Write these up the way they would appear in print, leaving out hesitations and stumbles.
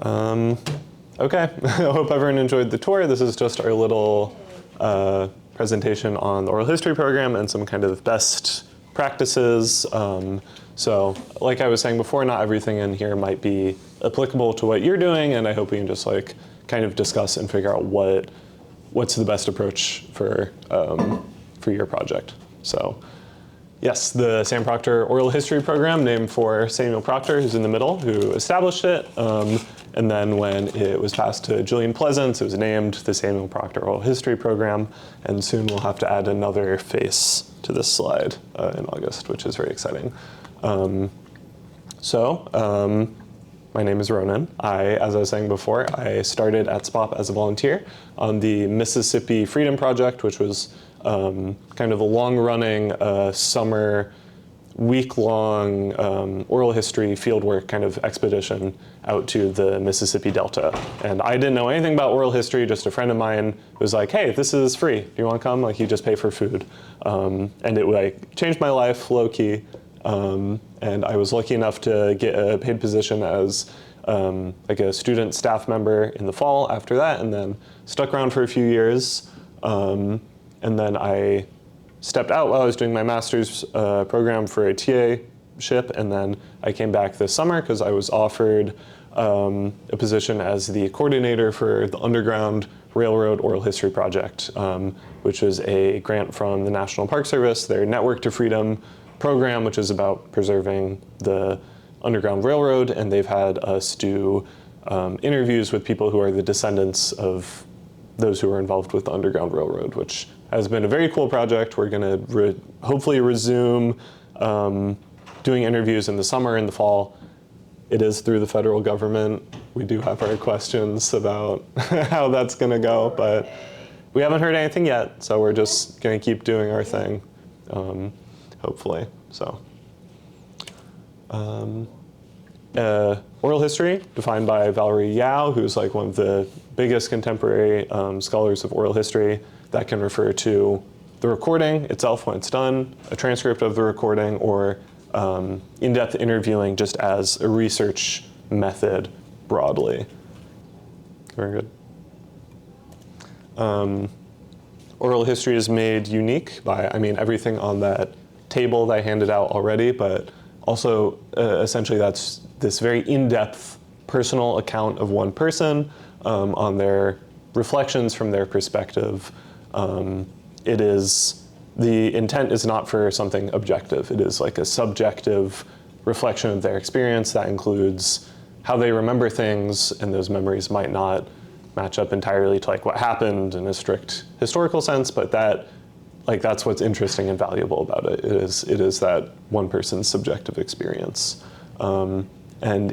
Okay, I hope everyone enjoyed the tour. This is just our little presentation on the oral history program and some kind of best practices. So like I was saying before, not everything in here might be applicable to what you're doing, and I hope we can just like kind of discuss and figure out what's the best approach for your project. So yes, the Sam Proctor Oral History Program, named for Samuel Proctor, who's in the middle, who established it. And then when it was passed to Julian Pleasance, it was named the Samuel Proctor Oral History Program. And soon we'll have to add another face to this slide in August, which is very exciting. My name is Ronan. As I was saying before, I started at SPOHP as a volunteer on the Mississippi Freedom Project, which was kind of a long-running summer, week-long oral history fieldwork kind of expedition out to the Mississippi Delta. And I didn't know anything about oral history. Just a friend of mine was like, "Hey, this is free. Do you want to come? Like, you just pay for food." And it like changed my life, low-key. And I was lucky enough to get a paid position as like a student staff member in the fall after that, and then stuck around for a few years. And then I stepped out while I was doing my master's program for a TA-ship, and then I came back this summer because I was offered a position as the coordinator for the Underground Railroad Oral History Project, which is a grant from the National Park Service, their Network to Freedom program, which is about preserving the Underground Railroad, and they've had us do interviews with people who are the descendants of those who were involved with the Underground Railroad, which has been a very cool project. We're going to hopefully resume doing interviews in the summer and the fall. It is through the federal government. We do have our questions about how that's going to go, but we haven't heard anything yet, so we're just going to keep doing our thing, hopefully. So, oral history, defined by Valerie Yao, who's like one of the biggest contemporary scholars of oral history. That can refer to the recording itself when it's done, a transcript of the recording, or in-depth interviewing just as a research method broadly. Very good. Oral history is made unique by, everything on that table that I handed out already, but also essentially that's this very in-depth personal account of one person on their reflections from their perspective. The intent is not for something objective. It is like a subjective reflection of their experience that includes how they remember things, and those memories might not match up entirely to like what happened in a strict historical sense, but that's what's interesting and valuable about it. It is that one person's subjective experience. And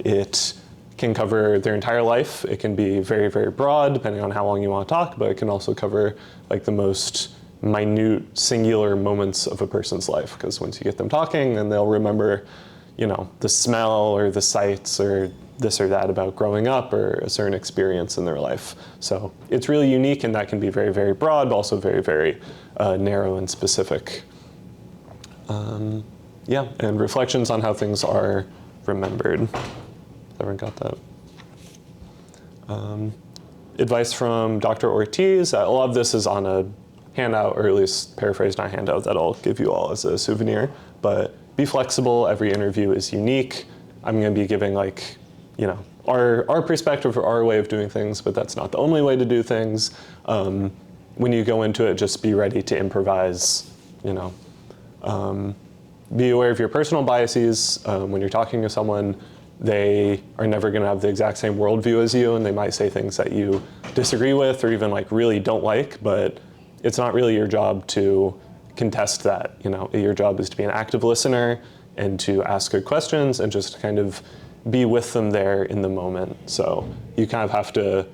it can cover their entire life. It can be very, very broad, depending on how long you want to talk, but it can also cover like the most minute, singular moments of a person's life, because once you get them talking, then they'll remember, the smell or the sights or this or that about growing up or a certain experience in their life. So it's really unique, and that can be very, very broad, but also very, very narrow and specific. And reflections on how things are remembered. Everyone got that? Advice from Dr. Ortiz. A lot of this is on a handout, or at least paraphrased on a handout that I'll give you all as a souvenir. But be flexible. Every interview is unique. I'm going to be giving our perspective or our way of doing things, but that's not the only way to do things. When you go into it, just be ready to improvise. Be aware of your personal biases. When you're talking to someone, they are never going to have the exact same worldview as you, and they might say things that you disagree with or even really don't like, but it's not really your job to contest that. Your job is to be an active listener and to ask good questions and just kind of be with them there in the moment. So you kind of have to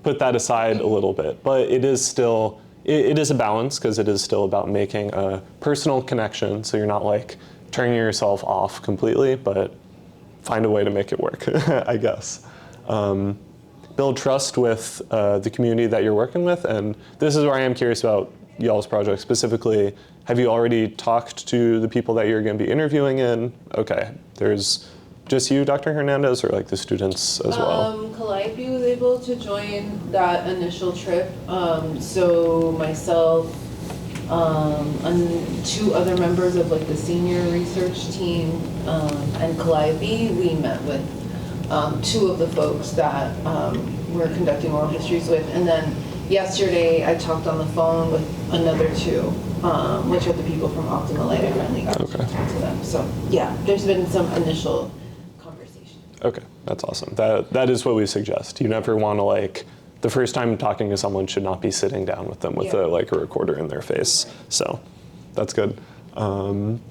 put that aside a little bit, but it is still, it is a balance, because it is still about making a personal connection. So you're not turning yourself off completely, but find a way to make it work, I guess. Build trust with the community that you're working with. And this is where I am curious about y'all's project specifically. Have you already talked to the people that you're going to be interviewing in? Okay, there's just you, Dr. Hernandez, or the students as well? Kalai able to join that initial trip. So myself, and 2 other members of like the senior research team, and Calliope, we met with 2 of the folks that we're conducting oral histories with. And then yesterday I talked on the phone with another 2, which are the people from Optimalite. I finally got to talk to them. So yeah, there's been some initial conversation. Okay, that's awesome. That is what we suggest. You never want to like, the first time talking to someone should not be sitting down with them with a recorder in their face. Right. So that's good. And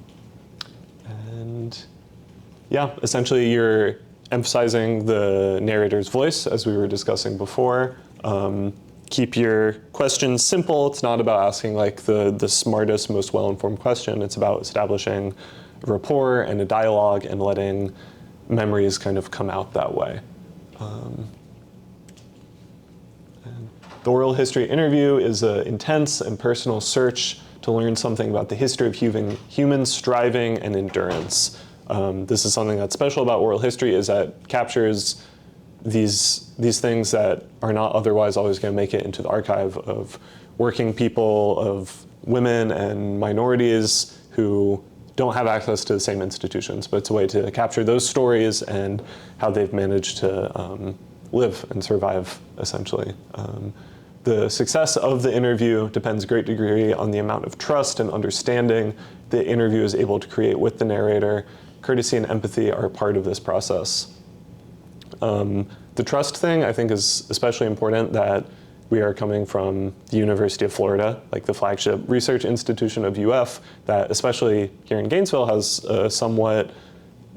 yeah, essentially you're emphasizing the narrator's voice, as we were discussing before. Keep your questions simple. It's not about asking like the smartest, most well-informed question. It's about establishing a rapport and a dialogue and letting memories kind of come out that way. The oral history interview is an intense and personal search to learn something about the history of human striving and endurance. This is something that's special about oral history, is that it captures these things that are not otherwise always going to make it into the archive of working people, of women and minorities who don't have access to the same institutions. But it's a way to capture those stories and how they've managed to live and survive, essentially. The success of the interview depends a great degree on the amount of trust and understanding the interview is able to create with the narrator. Courtesy and empathy are part of this process. The trust thing, I think, is especially important, that we are coming from the University of Florida, like the flagship research institution of UF, that especially here in Gainesville has a somewhat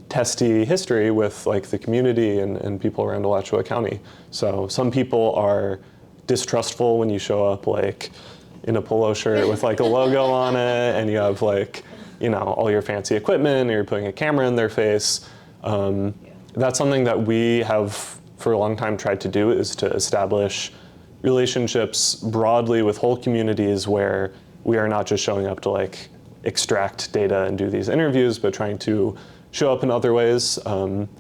testy history with like the community and people around Alachua County. So some people are distrustful when you show up like in a polo shirt with like a logo on it, and you have like, you know, all your fancy equipment, or you're putting a camera in their face. That's something that we have for a long time tried to do, is to establish relationships broadly with whole communities where we are not just showing up to like extract data and do these interviews, but trying to show up in other ways,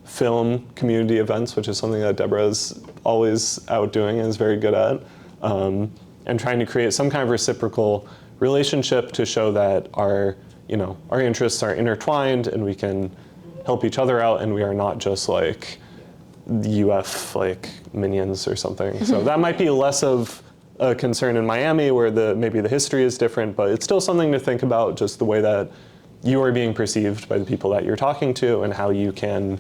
film community events, which is something that Deborah is always out doing and is very good at, and trying to create some kind of reciprocal relationship to show that our interests are intertwined and we can help each other out, and we are not just like UF like minions or something. So that might be less of a concern in Miami, where maybe the history is different, but it's still something to think about, just the way that you are being perceived by the people that you're talking to, and how you can,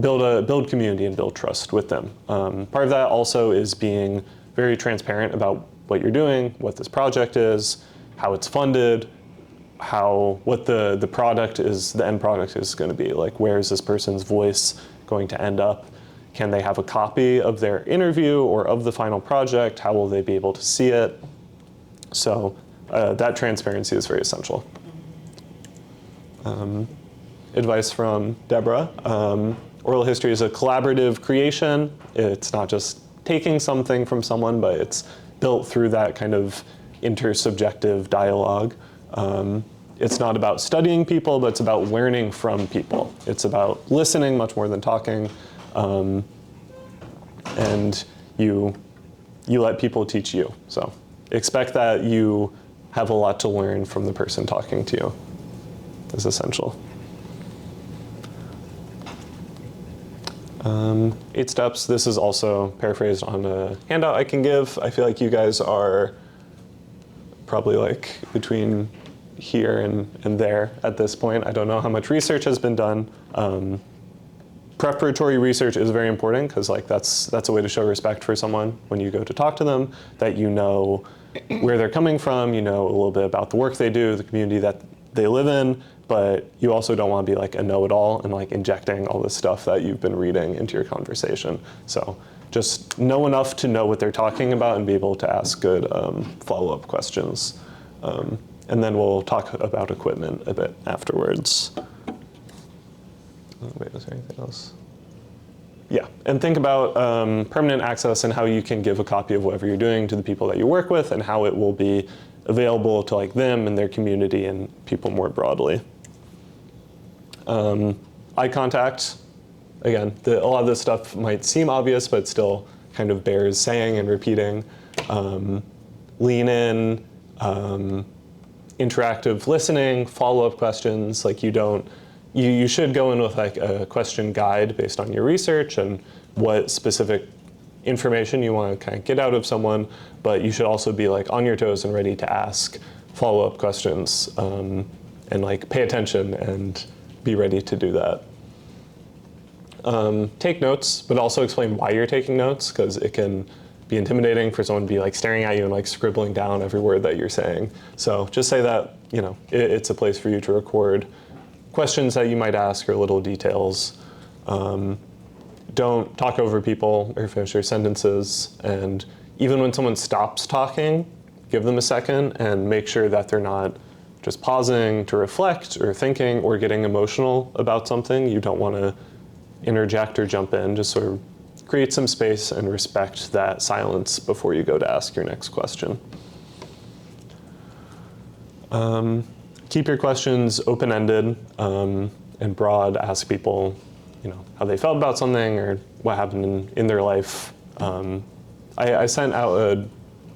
build community and build trust with them. Part of that also is being very transparent about what you're doing, what this project is, how it's funded, what the product is, the end product is going to be. Like, where is this person's voice going to end up? Can they have a copy of their interview or of the final project? How will they be able to see it? So that transparency is very essential. Advice from Deborah. Oral history is a collaborative creation. It's not just taking something from someone, but it's built through that kind of intersubjective dialogue. It's not about studying people, but it's about learning from people. It's about listening much more than talking. And you let people teach you. So expect that you have a lot to learn from the person talking to you. Is essential. 8 steps. This is also paraphrased on a handout I can give. I feel like you guys are probably like between here and there at this point. I don't know how much research has been done. Preparatory research is very important, because like that's a way to show respect for someone when you go to talk to them, that you know where they're coming from, you know a little bit about the work they do, the community that they live in, but you also don't want to be like a know-it-all and like injecting all this stuff that you've been reading into your conversation. So just know enough to know what they're talking about and be able to ask good follow-up questions. And then we'll talk about equipment a bit afterwards. Oh, wait, was there anything else? Yeah, and think about permanent access and how you can give a copy of whatever you're doing to the people that you work with, and how it will be available to like them and their community and people more broadly. Eye contact again, a lot of this stuff might seem obvious, but still kind of bears saying and repeating. Lean in, interactive listening, follow-up questions. Like you should go in with like a question guide based on your research and what specific information you want to kind of get out of someone, but you should also be like on your toes and ready to ask follow-up questions, and like pay attention and be ready to do that. Take notes, but also explain why you're taking notes, because it can be intimidating for someone to be like staring at you and like scribbling down every word that you're saying. So just say that, you know, it's a place for you to record questions that you might ask or little details. Don't talk over people or finish your sentences. And even when someone stops talking, give them a second and make sure that they're not just pausing to reflect or thinking or getting emotional about something. You don't want to interject or jump in. Just sort of create some space and respect that silence before you go to ask your next question. Keep your questions open-ended and broad. Ask people, you know, how they felt about something or what happened in their life. I sent out an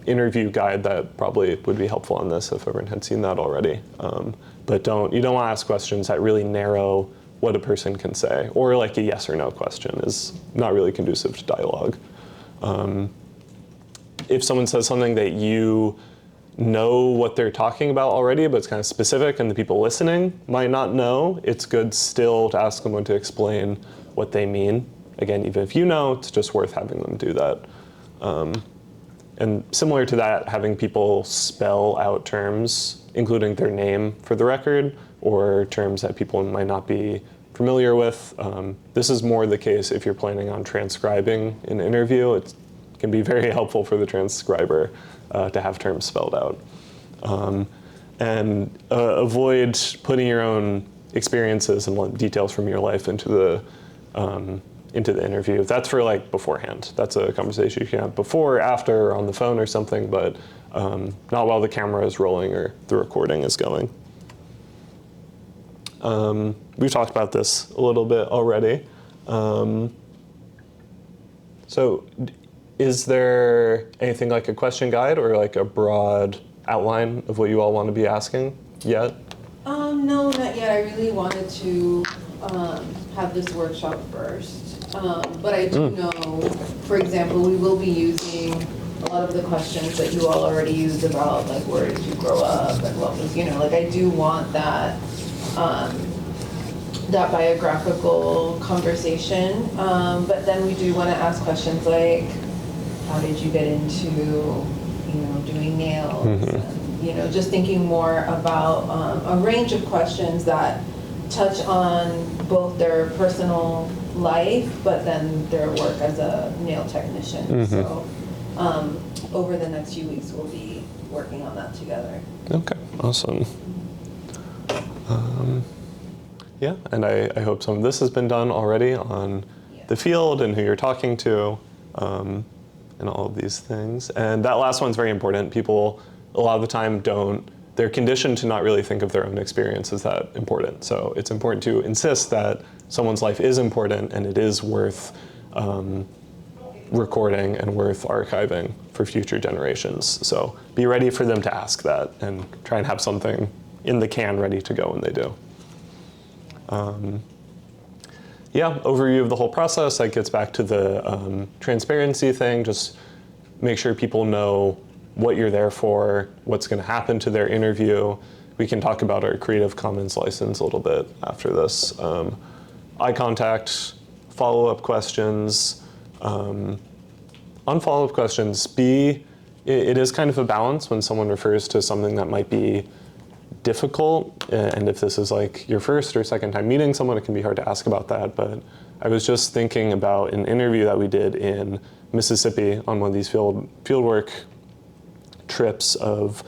interview guide that probably would be helpful on this if everyone had seen that already. But you don't want to ask questions that really narrow what a person can say, or like a yes or no question is not really conducive to dialogue. If someone says something that you know what they're talking about already, but it's kind of specific and the people listening might not know, it's good still to ask someone to explain what they mean. Again, even if you know, it's just worth having them do that. And similar to that, having people spell out terms, including their name for the record, or terms that people might not be familiar with. This is more the case if you're planning on transcribing an interview. It can be very helpful for the transcriber to have terms spelled out. And avoid putting your own experiences and details from your life into the interview. That's for like beforehand. That's a conversation you can have before, after, or on the phone or something, but not while the camera is rolling or the recording is going. We've talked about this a little bit already. So is there anything like a question guide or like a broad outline of what you all want to be asking yet? No, not yet. I really wanted to have this workshop first. But I do know, for example, we will be using a lot of the questions that you all already used about like where did you grow up and what was, you know, like I do want that that biographical conversation. But then we do want to ask questions like, how did you get into, you know, doing nails? And, you know, just thinking more about a range of questions that touch on both their personal life, but then their work as a nail technician. So over the next few weeks, we'll be working on that together. Okay, awesome. Yeah, and I hope some of this has been done already on the field and who you're talking to, and all of these things. And that last one's very important. People, a lot of the time, they're conditioned to not really think of their own experience as that important. So it's important to insist that someone's life is important and it is worth recording and worth archiving for future generations. So be ready for them to ask that and try and have something in the can ready to go when they do. Yeah, overview of the whole process. That gets back to the transparency thing. Just make sure people know what you're there for, what's going to happen to their interview. We can talk about our Creative Commons license a little bit after this. Eye contact, follow-up questions. On follow-up questions, it is kind of a balance when someone refers to something that might be difficult, and if this is like your first or second time meeting someone, it can be hard to ask about that. But I was just thinking about an interview that we did in Mississippi on one of these fieldwork trips of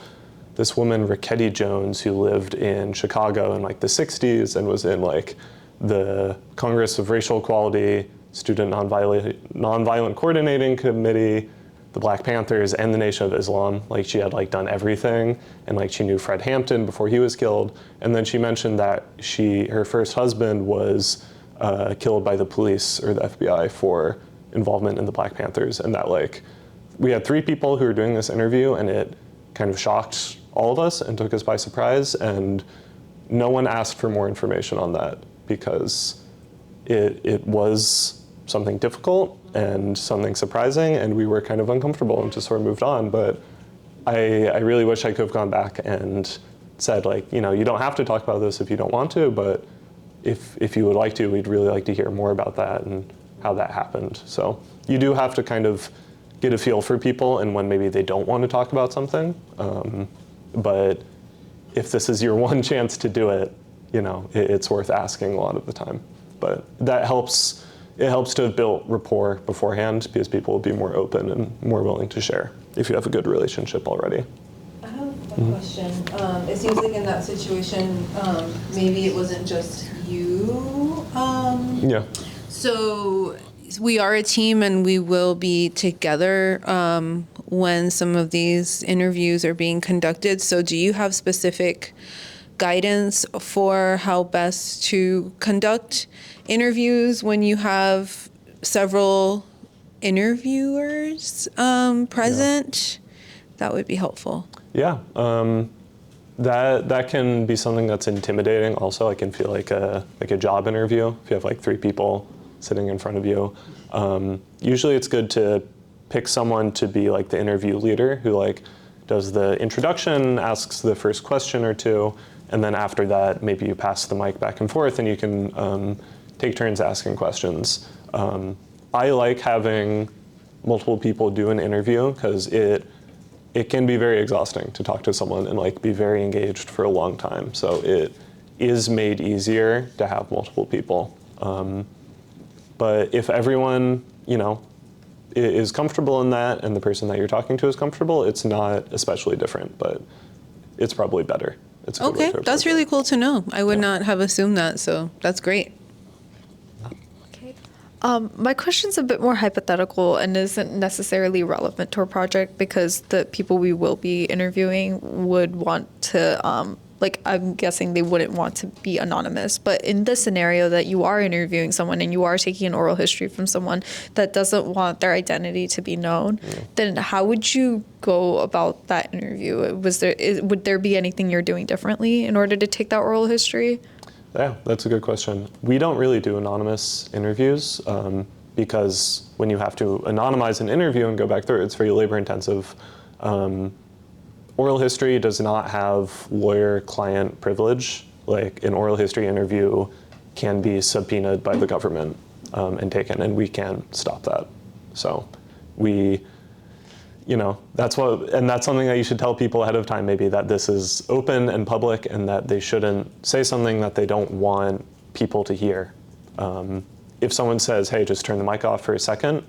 this woman, Rickety Jones, who lived in Chicago in like the 60s and was in like the Congress of Racial Equality, Student Nonviolent Coordinating Committee, the Black Panthers, and the Nation of Islam. Like she had like done everything, and like she knew Fred Hampton before he was killed. And then she mentioned that her first husband was killed by the police or the FBI for involvement in the Black Panthers, and that like we had 3 people who were doing this interview, and it kind of shocked all of us and took us by surprise, and no one asked for more information on that because it was something difficult and something surprising, and we were kind of uncomfortable and just sort of moved on. But I really wish I could have gone back and said, like, you know, you don't have to talk about this if you don't want to, but if you would like to, we'd really like to hear more about that and how that happened. So you do have to kind of get a feel for people and when maybe they don't want to talk about something. But if this is your one chance to do it, you know, it's worth asking a lot of the time. But that helps. It helps to have built rapport beforehand because people will be more open and more willing to share if you have a good relationship already. I have a question. It seems like in that situation, maybe it wasn't just you. Yeah. So we are a team and we will be together when some of these interviews are being conducted. So do you have specific guidance for how best to conduct interviews when you have several interviewers present? Yeah. That would be helpful. Yeah. That can be something that's intimidating also. It can feel like a job interview if you have like 3 people sitting in front of you. Usually it's good to pick someone to be like the interview leader who like does the introduction, asks the first question or 2, and then after that maybe you pass the mic back and forth and you can take turns asking questions. I like having multiple people do an interview because it can be very exhausting to talk to someone and like be very engaged for a long time. So it is made easier to have multiple people. But if everyone, you know, is comfortable in that and the person that you're talking to is comfortable, it's not especially different, but it's probably better. It's a good way to approach that's really it. cool to know. I would not have assumed that, so that's great. Okay. My question's a bit more hypothetical and isn't necessarily relevant to our project because the people we will be interviewing would want to, like, I'm guessing they wouldn't want to be anonymous. But in the scenario that you are interviewing someone and you are taking an oral history from someone that doesn't want their identity to be known, then how would you go about that interview? Would there be anything you're doing differently in order to take that oral history? Yeah, that's a good question. We don't really do anonymous interviews because when you have to anonymize an interview and go back through it, it's very labor intensive. Oral history does not have lawyer-client privilege. Like an oral history interview can be subpoenaed by the government and taken, and we can't stop that. So we, you know, that's something that you should tell people ahead of time, maybe that this is open and public and that they shouldn't say something that they don't want people to hear. If someone says, hey, just turn the mic off for a second,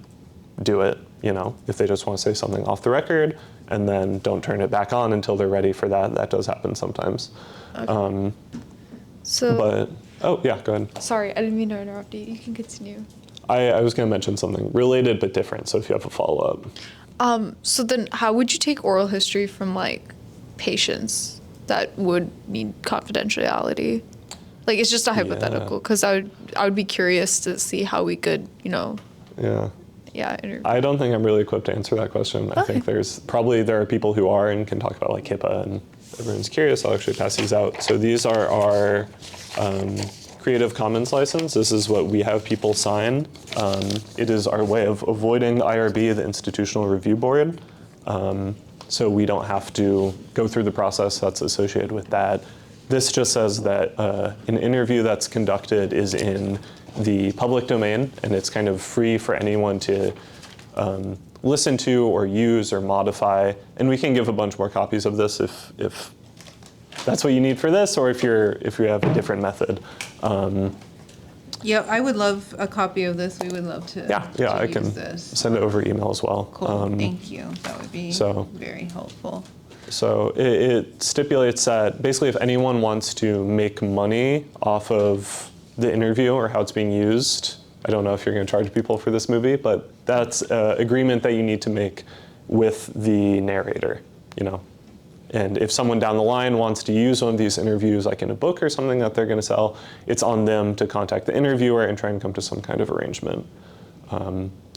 do it, you know, if they just want to say something off the record, and then don't turn it back on until they're ready for that. That does happen sometimes. Okay. Oh yeah, go ahead. Sorry, I didn't mean to interrupt you. You can continue. I was going to mention something related but different, so if you have a follow-up. So then how would you take oral history from, like, patients that would need confidentiality? Like, it's just a hypothetical, because I would be curious to see how we could, you know, interview. I don't think I'm really equipped to answer that question. I think there are people who are and can talk about like HIPAA, and everyone's curious. I'll actually pass these out. So these are our Creative Commons license. This is what we have people sign. It is our way of avoiding the IRB, the Institutional Review Board. So we don't have to go through the process that's associated with that. This just says that an interview that's conducted is in the public domain, and it's kind of free for anyone to listen to or use or modify. And we can give a bunch more copies of this if that's what you need for this, or if you have a different method. Yeah, I would love a copy of this. We would love to. Yeah, I can send it over email as well. Cool. Thank you. That would be very helpful. So it stipulates that basically if anyone wants to make money off of the interview or how it's being used, I don't know if you're going to charge people for this movie, but that's an agreement that you need to make with the narrator, you know. And if someone down the line wants to use one of these interviews, like in a book or something that they're going to sell, it's on them to contact the interviewer and try and come to some kind of arrangement.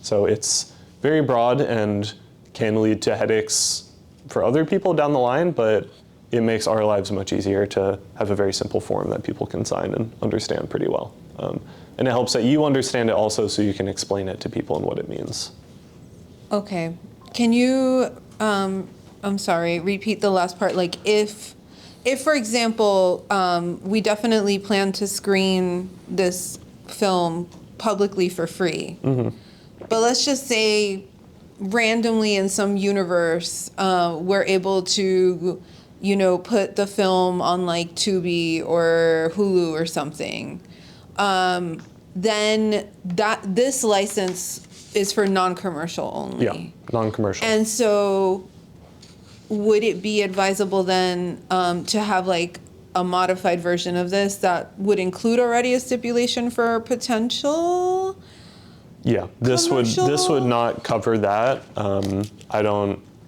So it's very broad and can lead to headaches for other people down the line, but it makes our lives much easier to have a very simple form that people can sign and understand pretty well. And it helps that you understand it also, so you can explain it to people and what it means. Okay. Can you, I'm sorry, repeat the last part? Like if for example, we definitely plan to screen this film publicly for free, but let's just say randomly in some universe, we're able to, put the film on like Tubi or Hulu or something. Then this license is for non-commercial only. Yeah, non-commercial. And so would it be advisable then to have like a modified version of this that would include already a stipulation for potential? Yeah, this would not cover that.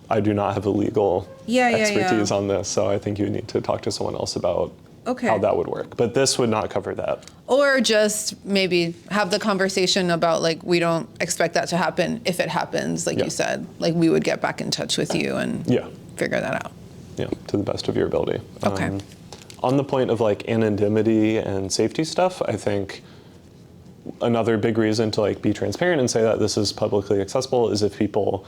I do not have a legal expertise on this, so I think you need to talk to someone else about how that would work. But this would not cover that. Or just maybe have the conversation about like, we don't expect that to happen. If it happens, like you said, like we would get back in touch with you and figure that out. Yeah, to the best of your ability. Okay. On the point of like anonymity and safety stuff, I think another big reason to like be transparent and say that this is publicly accessible is if people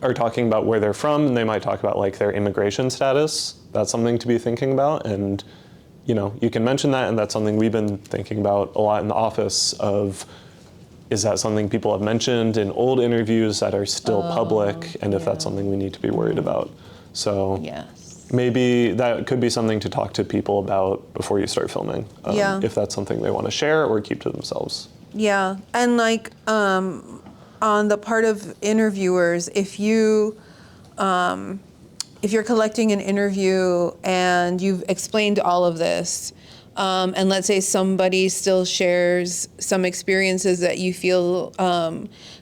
are talking about where they're from, and they might talk about like their immigration status. That's something to be thinking about, and you can mention that, and that's something we've been thinking about a lot in the office of, is that something people have mentioned in old interviews that are still public, and if that's something we need to be worried about. So maybe that could be something to talk to people about before you start filming, if that's something they want to share or keep to themselves. Yeah, and like on the part of interviewers, if you're collecting an interview and you've explained all of this, and let's say somebody still shares some experiences that you feel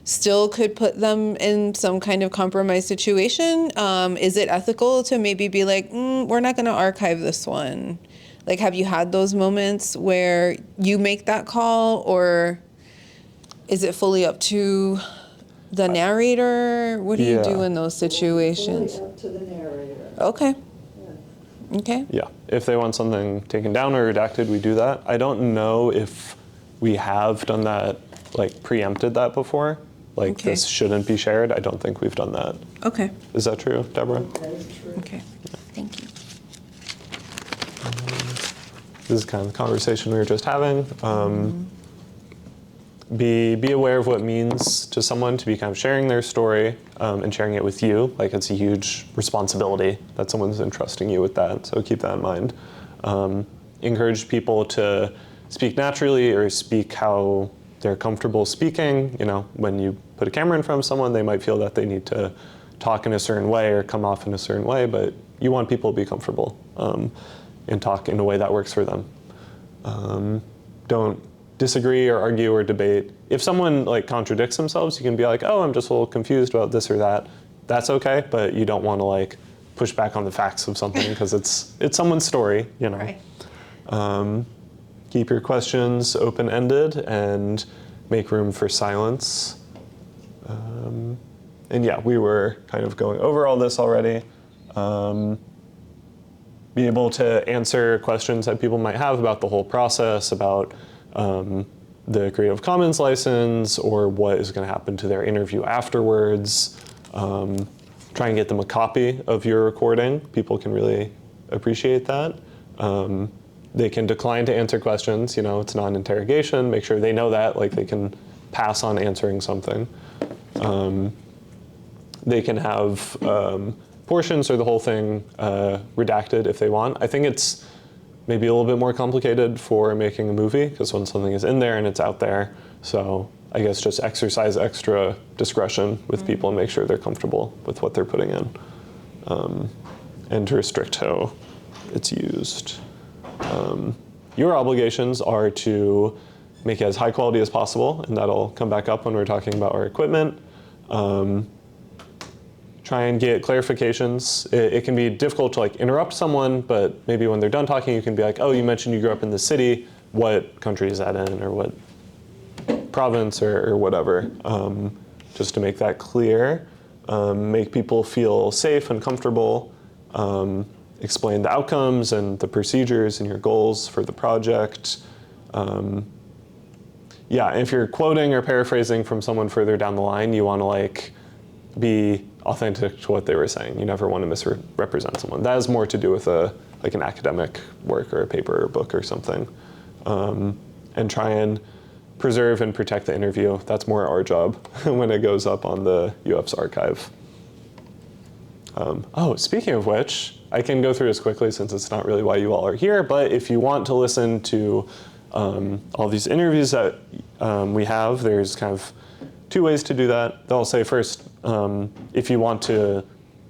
still could put them in some kind of compromised situation, is it ethical to maybe be like, we're not going to archive this one? Like, have you had those moments where you make that call, or is it fully up to the narrator? What do you do in those situations? Fully up to the narrator. Okay. Okay. Yeah, if they want something taken down or redacted, we do that. I don't know if we have done that, like preempted that before. Like this shouldn't be shared. I don't think we've done that. Okay. Is that true, Deborah? That is true. Okay. Thank you. This is kind of the conversation we were just having. Be aware of what it means to someone to be kind of sharing their story and sharing it with you. Like, it's a huge responsibility that someone's entrusting you with that, so keep that in mind. Encourage people to speak naturally or speak how they're comfortable speaking. When you put a camera in front of someone, they might feel that they need to talk in a certain way or come off in a certain way, but you want people to be comfortable and talk in a way that works for them. Don't disagree or argue or debate. If someone like contradicts themselves, you can be like, oh, I'm just a little confused about this or that. That's okay, but you don't want to like push back on the facts of something because it's someone's story, Right. Keep your questions open-ended and make room for silence. And yeah, we were kind of going over all this already. Be able to answer questions that people might have about the whole process, about the Creative Commons license, or what is going to happen to their interview afterwards. Try and get them a copy of your recording. People can really appreciate that. They can decline to answer questions. It's not an interrogation. Make sure they know that, like they can pass on answering something. They can have portions or the whole thing redacted if they want. I think it's maybe a little bit more complicated for making a movie, because when something is in there and it's out there, so I guess just exercise extra discretion with people and make sure they're comfortable with what they're putting in, and to restrict how it's used. Your obligations are to make it as high quality as possible, and that'll come back up when we're talking about our equipment. try and get clarifications. It can be difficult to like interrupt someone, but maybe when they're done talking, you can be like, oh, you mentioned you grew up in this city. What country is that in, or what province, or whatever, just to make that clear. Make people feel safe and comfortable. Explain the outcomes and the procedures and your goals for the project. Yeah, and if you're quoting or paraphrasing from someone further down the line, you want to like be authentic to what they were saying. You never want to misrepresent someone. That has more to do with like an academic work or a paper or a book or something. And try and preserve and protect the interview. That's more our job when it goes up on the UF's archive. Oh, speaking of which, I can go through this quickly since it's not really why you all are here, but if you want to listen to all these interviews that we have, there's kind of two ways to do that. I'll say first, if you want to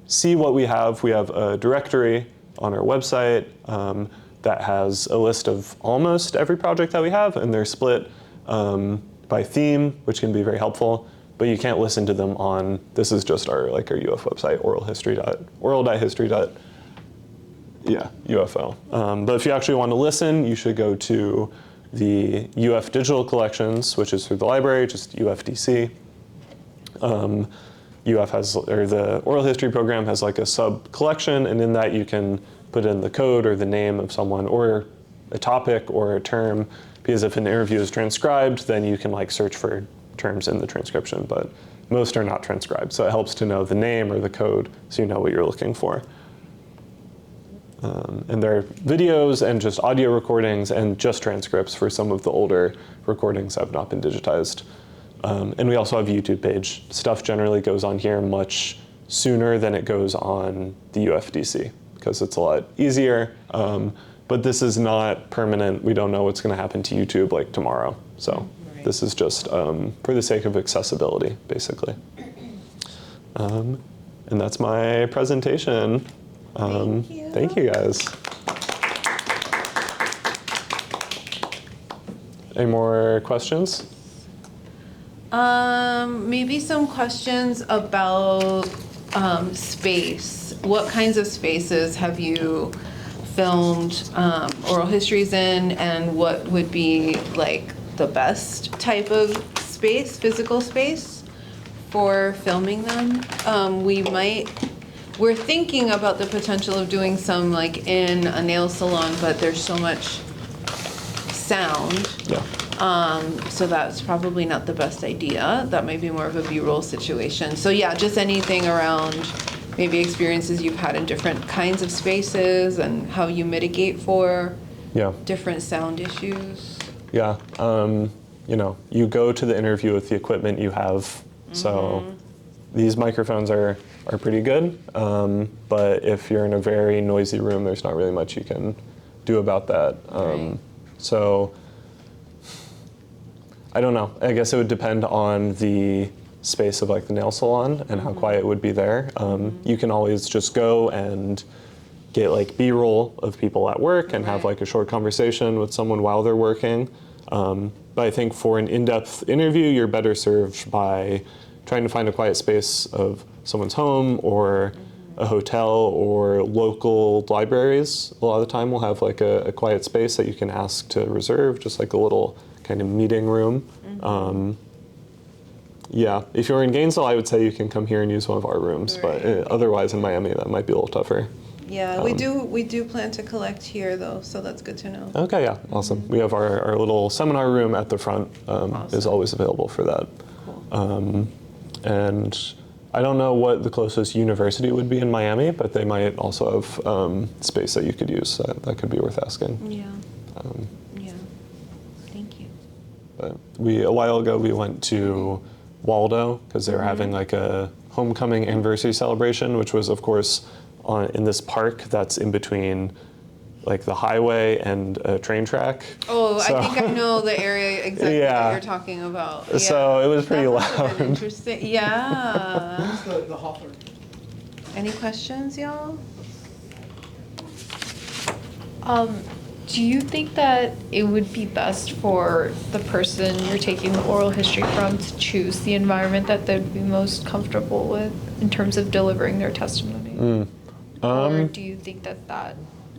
see what we have a directory on our website that has a list of almost every project that we have, and they're split by theme, which can be very helpful. But you can't listen to them on, this is just our UF website, UFO. But if you actually want to listen, you should go to the UF Digital Collections, which is through the library, just UFDC. UF has, or the oral history program has like a sub collection, and in that you can put in the code or the name of someone or a topic or a term, because if an interview is transcribed, then you can like search for terms in the transcription, but most are not transcribed. So it helps to know the name or the code so you know what you're looking for. And there are videos and just audio recordings and just transcripts for some of the older recordings that have not been digitized. And we also have a YouTube page. Stuff generally goes on here much sooner than it goes on the UFDC because it's a lot easier. But this is not permanent. We don't know what's going to happen to YouTube like tomorrow. So this is just for the sake of accessibility, basically. And that's my presentation. Thank you guys. Any more questions? Maybe some questions about space. What kinds of spaces have you filmed oral histories in, and what would be like the best type of space, physical space, for filming them? We're thinking about the potential of doing some like in a nail salon, but there's so much sound. Yeah. So that's probably not the best idea. That might be more of a B-roll situation. So yeah, just anything around maybe experiences you've had in different kinds of spaces and how you mitigate for different sound issues. Yeah. You know, you go to the interview with the equipment you have. So these microphones are pretty good. But if you're in a very noisy room, there's not really much you can do about that. Right. So I don't know. I guess it would depend on the space of like the nail salon and how quiet it would be there. You can always just go and get like B-roll of people at work and have like a short conversation with someone while they're working. But I think for an in-depth interview, you're better served by trying to find a quiet space of someone's home or a hotel or local libraries. A lot of the time we'll have like a quiet space that you can ask to reserve, just like a little kind of meeting room. Yeah, if you're in Gainesville, I would say you can come here and use one of our rooms, but otherwise in Miami, that might be a little tougher. Yeah, we do plan to collect here though, so that's good to know. Okay, yeah, awesome. We have our little seminar room at the front is always available for that. Cool. And I don't know what the closest university would be in Miami, but they might also have space that you could use. That could be worth asking. Yeah. Yeah. Thank you. But a while ago, we went to Waldo because they were having like a homecoming anniversary celebration, which was, of course, in this park that's in between like the highway and a train track. Oh, so, I think I know the area exactly that you're talking about. Yeah. So it was pretty loud. Interesting. Yeah. The Hawthorne. Any questions, y'all? Do you think that it would be best for the person you're taking the oral history from to choose the environment that they'd be most comfortable with in terms of delivering their testimony? Or do you think that that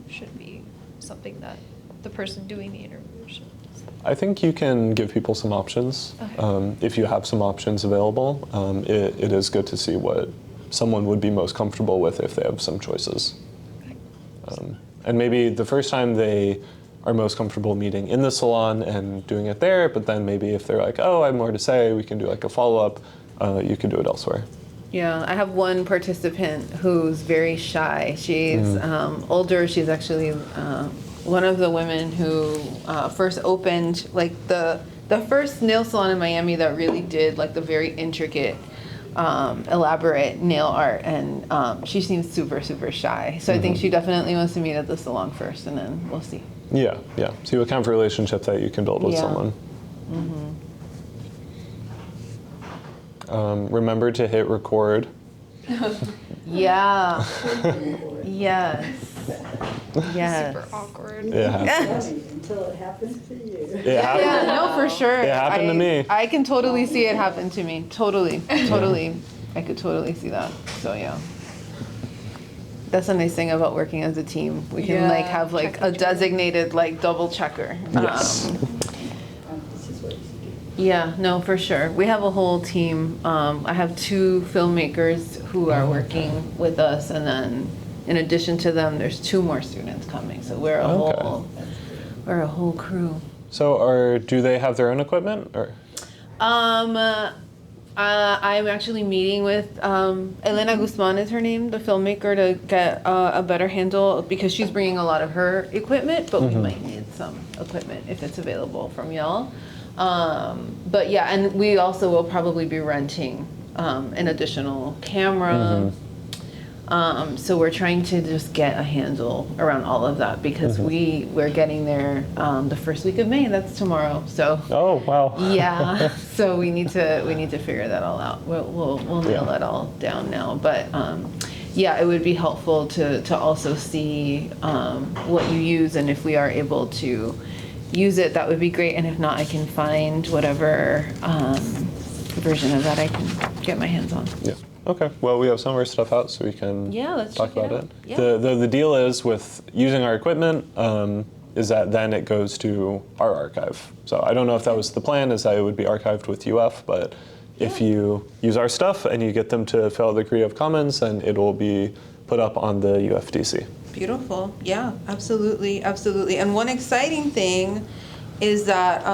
should be something that the person doing the interview should? I think you can give people some options. Okay. If you have some options available, it is good to see what someone would be most comfortable with if they have some choices. And maybe the first time they are most comfortable meeting in the salon and doing it there, but then maybe if they're like, oh, I have more to say, we can do like a follow-up, you can do it elsewhere. Yeah, I have one participant who's very shy. She's older. She's actually one of the women who first opened like the first nail salon in Miami that really did like the very intricate, elaborate nail art, and she seems super, super shy. So I think she definitely wants to meet at the salon first, and then we'll see. Yeah. See what kind of relationship that you can build with someone. Remember to hit record. Yeah. Yes. Super awkward. It happens. Until it happens to you. It happened. Yeah, no, for sure. It happened to me. I can totally see it happen to me. Totally. I could totally see that. So yeah. That's a nice thing about working as a team. We can like have like a designated like double checker. Yes. This is what you do. Yeah, no, for sure. We have a whole team. I have 2 filmmakers who are working with us, and then in addition to them, there's 2 more students coming. So we're a whole crew. So do they have their own equipment or? I'm actually meeting with Elena Guzman is her name, the filmmaker, to get a better handle because she's bringing a lot of her equipment, but we might need some equipment if it's available from y'all. But yeah, and we also will probably be renting an additional camera. So we're trying to just get a handle around all of that because we're getting there the first week of May. That's tomorrow. So Oh wow. yeah, so we need to figure that all out. We'll nail that all down now. But yeah, it would be helpful to also see what you use, and if we are able to use it, that would be great. And if not, I can find whatever version of that I can get my hands on. Yeah. Okay. Well, we have some of our stuff out, so we can Let's talk check about it. Yeah. The deal is with using our equipment is that then it goes to our archive. So I don't know if that was the plan, is that it would be archived with UF, but if you use our stuff and you get them to fill out the Creative Commons, then it will be put up on the UFDC. Beautiful. Yeah, absolutely. And one exciting thing is that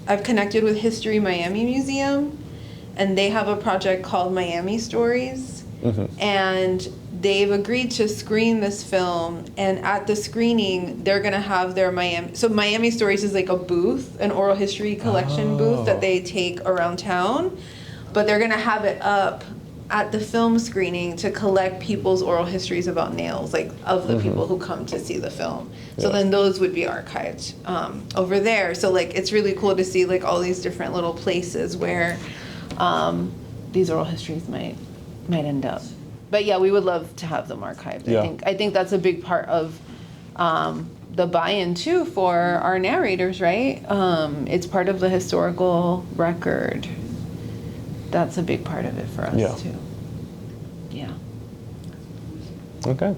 I've connected with History Miami Museum, and they have a project called Miami Stories, and they've agreed to screen this film, and at the screening they're going to have their Miami Stories is like a booth, an oral history collection booth that they take around town, but they're going to have it up at the film screening to collect people's oral histories about nails, like of the people who come to see the film. So then those would be archived over there. So like it's really cool to see like all these different little places where these oral histories might end up. But yeah, we would love to have them archived. Yeah. I think that's a big part of the buy-in too for our narrators, right? It's part of the historical record. That's a big part of it for us too. Yeah. Okay.